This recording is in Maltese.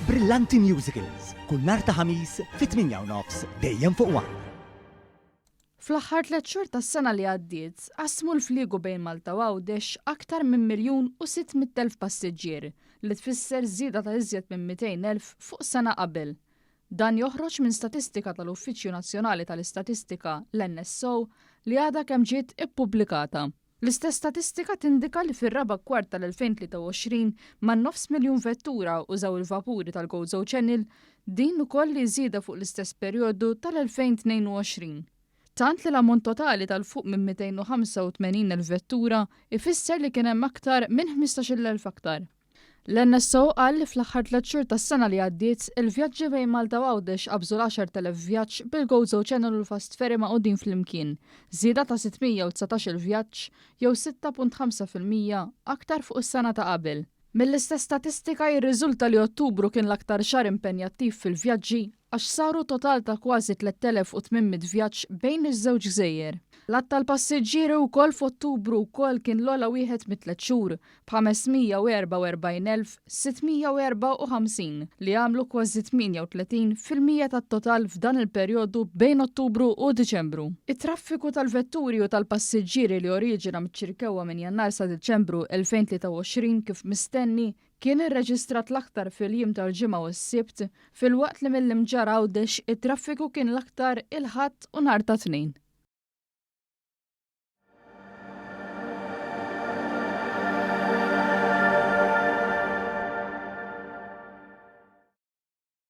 Brillanti Musicals, kull nhar ta' ħamis fit-8:30 dejjem fuq One. Fl-aħħar 3 xhur tas-sena li għaddiet, qasmu l-fliegu bejn Malta u Għawdex aktar minn 1,600,000 passiġġier li tfisser żieda ta' iżjed minn 200,000 fuq sena qabel. Dan joħroġ minn statistika tal-Uffiċċju Nazzjonali tal-Istatistika l-NSO li għadha kemm ġiet ippubblikata. L-istess statistika tindika li fir-raba' kwart tal-2023 man 900,000 vettura użaw il-vapuri tal-GoZo Channel, din ukoll li żieda fuq l-istess perjodu tal-2022. Tant li l-ammont totali tal-fuq minn 285,000 vettura ifisser li kien hemm aktar minn 15,000 aktar. L-NSO qal li fl-aħħar 3 xhur tas-sena li għaddiet il-vjaġġi bejn Malta u Għawdex qabżu l-10,000 vjaġġ bil-GoZo Channel u l-Fast Ferry maqudin flimkien, żieda ta' 619 vjaġġ jew 6.5% aktar fuq is-sena ta' qabel. Mill-istess statistika jirriżulta li Ottubru kien l-aktar xahar impenjattiv fil-vjaġġi għax saru total ta' kważi 3,800 vjaġġ bejn iż-żewġ gżejjer. L-att tal-passiġġieri wkoll f'Ottubru wkoll kien l-ogħla wieħed mit-3 xhur b'544,654 li għamlu kważi 38% tat-total f'dan il-perjodu bejn Ottubru u Diċembru. It-traffiku tal-vetturi u tal-passiġġieri li oriġina miċ-ċirkewwa minn Jannar sa Diċembru 2023 kif mistenni kien irreġistrat l-aktar fil-jiem tal-ġimgħa u s-sibt, filwaqt li mill-imġar Għawdex it-traffiku kien l-aktar il-ħadd u nhar ta' Tnejn.